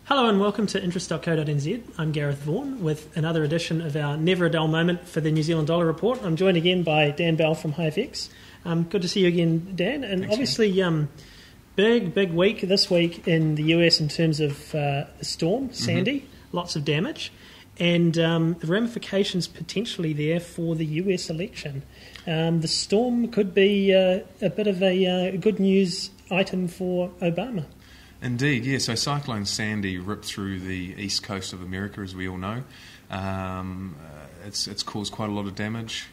Hello and welcome to interest.co.nz. I'm Gareth Vaughan with another edition of our Never a Dull Moment for the New Zealand Dollar Report. I'm joined again by Dan Bell from HiFX. Good to see you again, Dan. And Thanks, obviously, big week this week in the US in terms of the storm, Sandy, lots of damage, and the ramifications potentially there for the US election. The storm could be a bit of a good news item for Obama. Indeed, yeah. So Cyclone Sandy ripped through the east coast of America, as we all know. It's caused quite a lot of damage.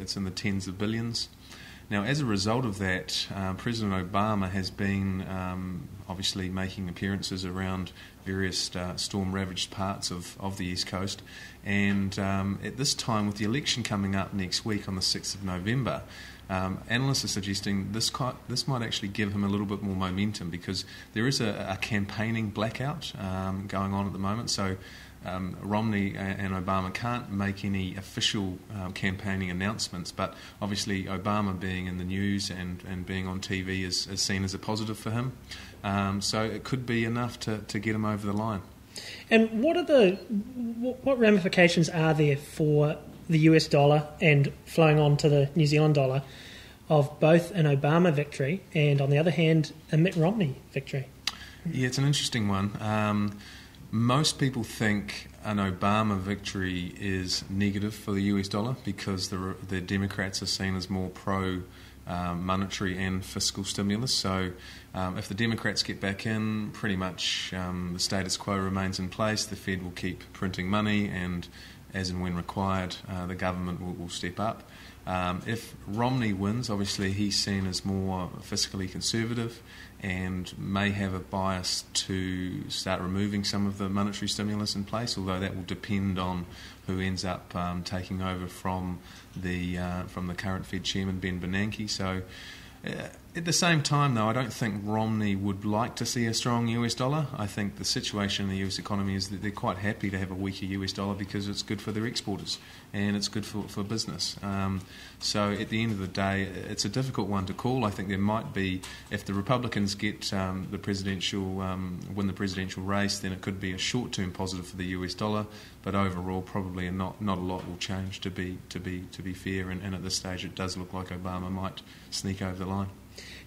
It's in the tens of billions. Now, as a result of that, President Obama has been obviously making appearances around various storm-ravaged parts of the East Coast. And at this time, with the election coming up next week on the 6th of November, analysts are suggesting this might actually give him a little bit more momentum because there is a campaigning blackout going on at the moment. So Romney and Obama can't make any official campaigning announcements, but obviously Obama being in the news and being on TV is seen as a positive for him. So it could be enough to get him over the line. And what ramifications are there for the US dollar and flowing on to the New Zealand dollar of both an Obama victory and, on the other hand, a Mitt Romney victory? Yeah, it's an interesting one. Most people think an Obama victory is negative for the US dollar because the Democrats are seen as more pro-monetary and fiscal stimulus. So if the Democrats get back in, pretty much the status quo remains in place. The Fed will keep printing money and as and when required, the government will step up. If Romney wins, obviously he's seen as more fiscally conservative and may have a bias to start removing some of the monetary stimulus in place, although that will depend on who ends up taking over from the current Fed chairman, Ben Bernanke. So at the same time, though, I don't think Romney would like to see a strong US dollar. I think the situation in the US economy is that they're quite happy to have a weaker US dollar because it's good for their exporters and it's good for business. So at the end of the day, it's a difficult one to call. I think there might be, if the Republicans get win the presidential race, then it could be a short-term positive for the US dollar. But overall, probably not a lot will change to be fair. And at this stage, it does look like Obama might sneak over the line.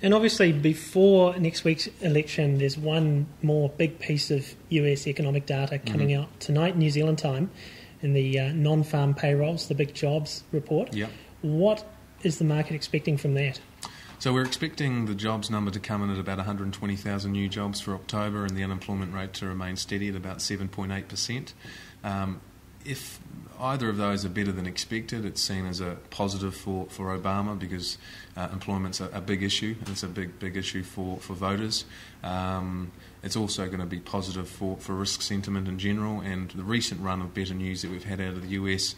And obviously, before next week's election, there's one more big piece of US economic data coming out tonight, New Zealand time, in the NonFarm Payrolls, the big jobs report. Yep. What is the market expecting from that? So we're expecting the jobs number to come in at about 120,000 new jobs for October and the unemployment rate to remain steady at about 7.8%. If either of those are better than expected, it's seen as a positive for Obama because employment's a big issue and it's a big issue for voters. It's also going to be positive for risk sentiment in general, and the recent run of better news that we've had out of the US,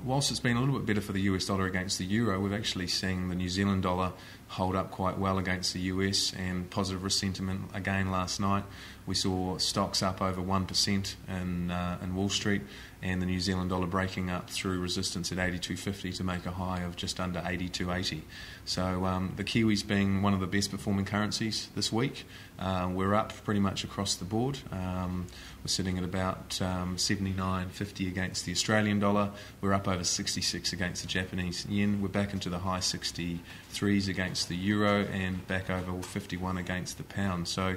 whilst it's been a little bit better for the US dollar against the euro, we've actually seen the New Zealand dollar hold up quite well against the US and positive risk sentiment again last night. We saw stocks up over 1% in Wall Street and the New Zealand dollar breaking up through resistance at 82.50 to make a high of just under 82.80. So the Kiwis being one of the best performing currencies this week, we're up pretty much across the board. We're sitting at about 79.50 against the Australian dollar. We're up over 66 against the Japanese yen. We're back into the high 63s against the euro and back over 51 against the pound. So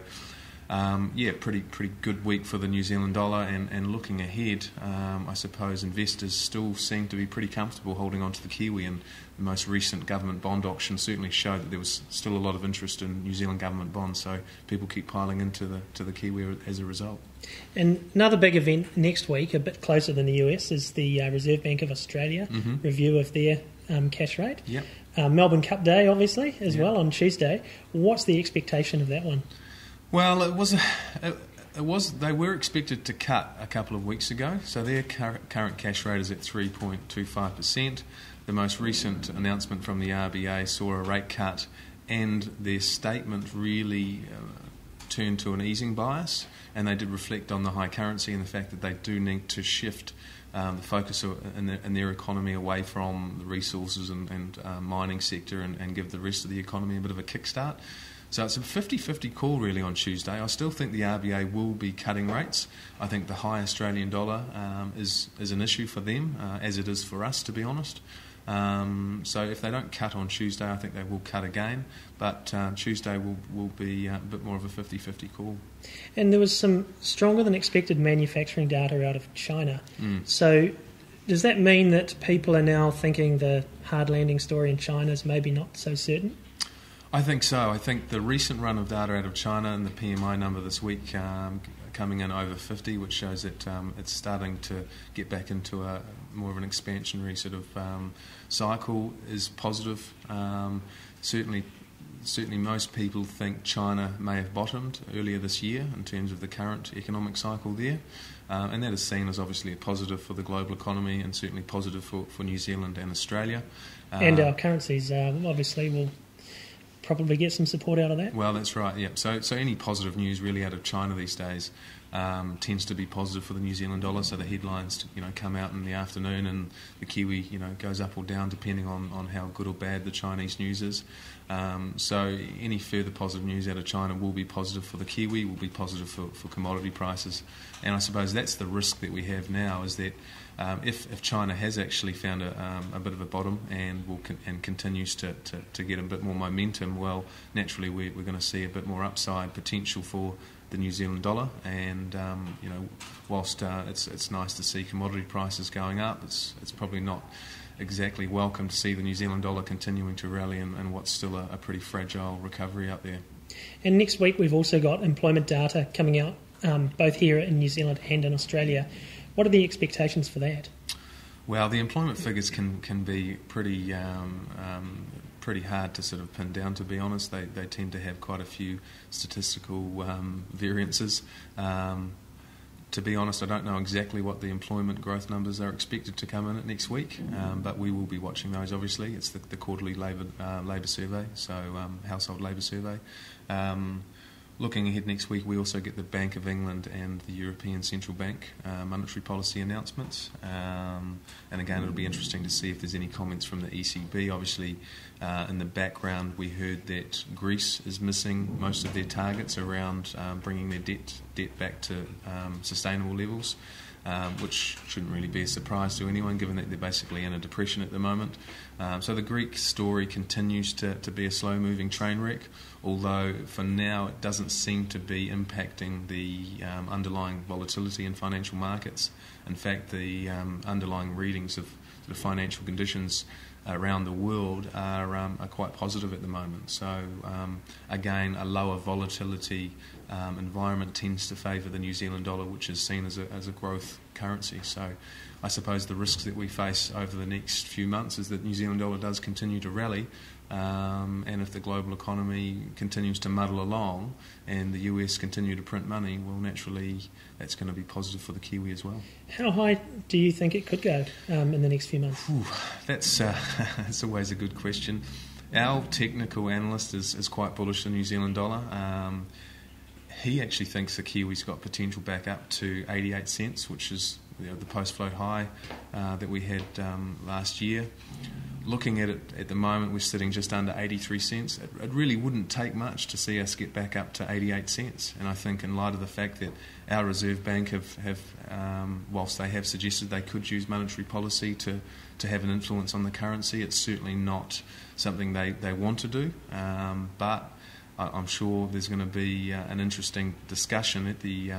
pretty good week for the New Zealand dollar, and looking ahead, I suppose investors still seem to be pretty comfortable holding on to the Kiwi, and the most recent government bond auction certainly showed that there was still a lot of interest in New Zealand government bonds, so people keep piling into the Kiwi as a result. And another big event next week, a bit closer than the US, is the Reserve Bank of Australia review of their cash rate. Yep. Melbourne Cup Day, obviously, as well on Tuesday. What's the expectation of that one? Well, it was. They were expected to cut a couple of weeks ago, so their current cash rate is at 3.25%. The most recent announcement from the RBA saw a rate cut, and their statement really turned to an easing bias, and they did reflect on the high currency and the fact that they do need to shift the focus in their economy away from the resources and mining sector and give the rest of the economy a bit of a kickstart. So it's a 50-50 call really on Tuesday. I still think the RBA will be cutting rates. I think the high Australian dollar is an issue for them, as it is for us, to be honest. So if they don't cut on Tuesday, I think they will cut again. But Tuesday will be a bit more of a 50-50 call. And there was some stronger than expected manufacturing data out of China. So does that mean that people are now thinking the hard landing story in China is maybe not so certain? I think so. I think the recent run of data out of China and the PMI number this week coming in over 50, which shows that it's starting to get back into a more of an expansionary sort of cycle, is positive. Certainly most people think China may have bottomed earlier this year in terms of the current economic cycle there. And that is seen as obviously a positive for the global economy and certainly positive for New Zealand and Australia. And our currencies obviously will probably get some support out of that. Well, that's right, yeah. So any positive news really out of China these days tends to be positive for the New Zealand dollar. So the headlines, come out in the afternoon, and the Kiwi, goes up or down depending on how good or bad the Chinese news is. So any further positive news out of China will be positive for the Kiwi, will be positive for commodity prices. And I suppose that's the risk that we have now, is that if China has actually found a bit of a bottom and continues to get a bit more momentum, well, naturally we're going to see a bit more upside potential for the New Zealand dollar. And whilst it's nice to see commodity prices going up, it's probably not exactly welcome to see the New Zealand dollar continuing to rally in what's still a pretty fragile recovery out there. And next week we've also got employment data coming out, both here in New Zealand and in Australia. What are the expectations for that? Well, the employment figures can be pretty hard to sort of pin down, to be honest. They tend to have quite a few statistical variances. To be honest, I don't know exactly what the employment growth numbers are expected to come in at next week, but we will be watching those, obviously. It's the quarterly labour survey, so household labour survey. Looking ahead next week, we also get the Bank of England and the European Central Bank monetary policy announcements. And again, it'll be interesting to see if there's any comments from the ECB. Obviously, in the background, we heard that Greece is missing most of their targets around bringing their debt back to sustainable levels, which shouldn't really be a surprise to anyone, given that they're basically in a depression at the moment. So the Greek story continues to be a slow-moving train wreck, although for now it doesn't seem to be impacting the underlying volatility in financial markets. In fact, the underlying readings of the financial conditions around the world are quite positive at the moment. So again, a lower volatility environment tends to favour the New Zealand dollar, which is seen as a growth currency. So I suppose the risks that we face over the next few months is that New Zealand dollar does continue to rally, and if the global economy continues to muddle along and the US continue to print money, well, naturally that's going to be positive for the Kiwi as well. How high do you think it could go in the next few months? That's always a good question. Our technical analyst is quite bullish on the New Zealand dollar. He actually thinks the Kiwi's got potential back up to 88 cents, which is the post-float high that we had last year. Looking at it at the moment, we're sitting just under 83 cents. It really wouldn't take much to see us get back up to 88 cents. And I think in light of the fact that our Reserve Bank have whilst they have suggested they could use monetary policy to have an influence on the currency, it's certainly not something they want to do. But I'm sure there's going to be an interesting discussion at the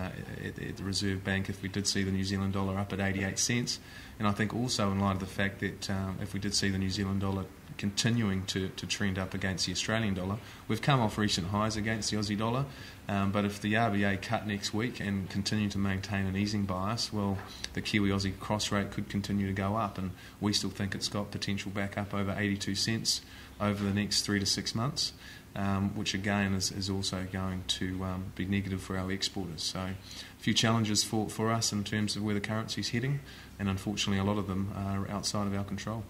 Reserve Bank if we did see the New Zealand dollar up at 88 cents. And I think also in light of the fact that if we did see the New Zealand dollar continuing to trend up against the Australian dollar, we've come off recent highs against the Aussie dollar, but if the RBA cut next week and continue to maintain an easing bias, well, the Kiwi-Aussie cross rate could continue to go up, and we still think it's got potential back up over 82 cents over the next 3 to 6 months. Which again is also going to be negative for our exporters. So a few challenges for us in terms of where the currency's heading, and unfortunately a lot of them are outside of our control.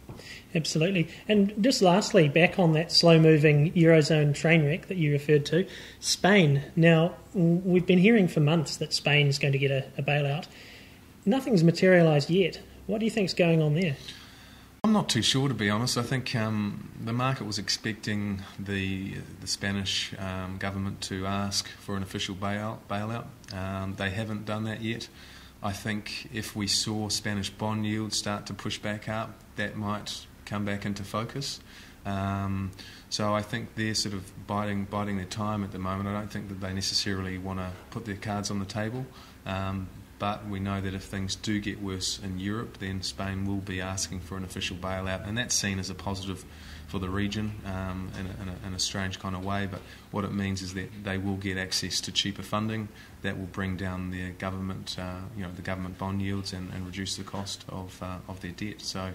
Absolutely. And just lastly, back on that slow-moving Eurozone train wreck that you referred to, Spain. Now, we've been hearing for months that Spain's going to get a bailout. Nothing's materialised yet. What do you think's going on there? I'm not too sure, to be honest. I think the market was expecting the Spanish government to ask for an official bailout. They haven't done that yet. I think if we saw Spanish bond yields start to push back up, that might come back into focus. So I think they're sort of biding their time at the moment. I don't think that they necessarily want to put their cards on the table. But we know that if things do get worse in Europe, then Spain will be asking for an official bailout, and that's seen as a positive for the region in a strange kind of way. But what it means is that they will get access to cheaper funding that will bring down their government, the government bond yields and reduce the cost of their debt. So.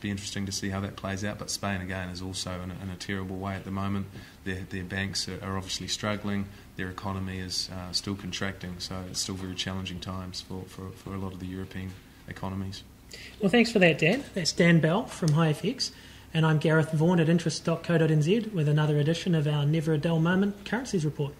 Be interesting to see how that plays out, but Spain again is also in a terrible way at the moment. Their banks are obviously struggling, their economy is still contracting, so it's still very challenging times for a lot of the European economies. Well, thanks for that, Dan. That's Dan Bell from HiFX, and I'm Gareth Vaughan at interest.co.nz with another edition of our Never a Dull Moment Currencies Report.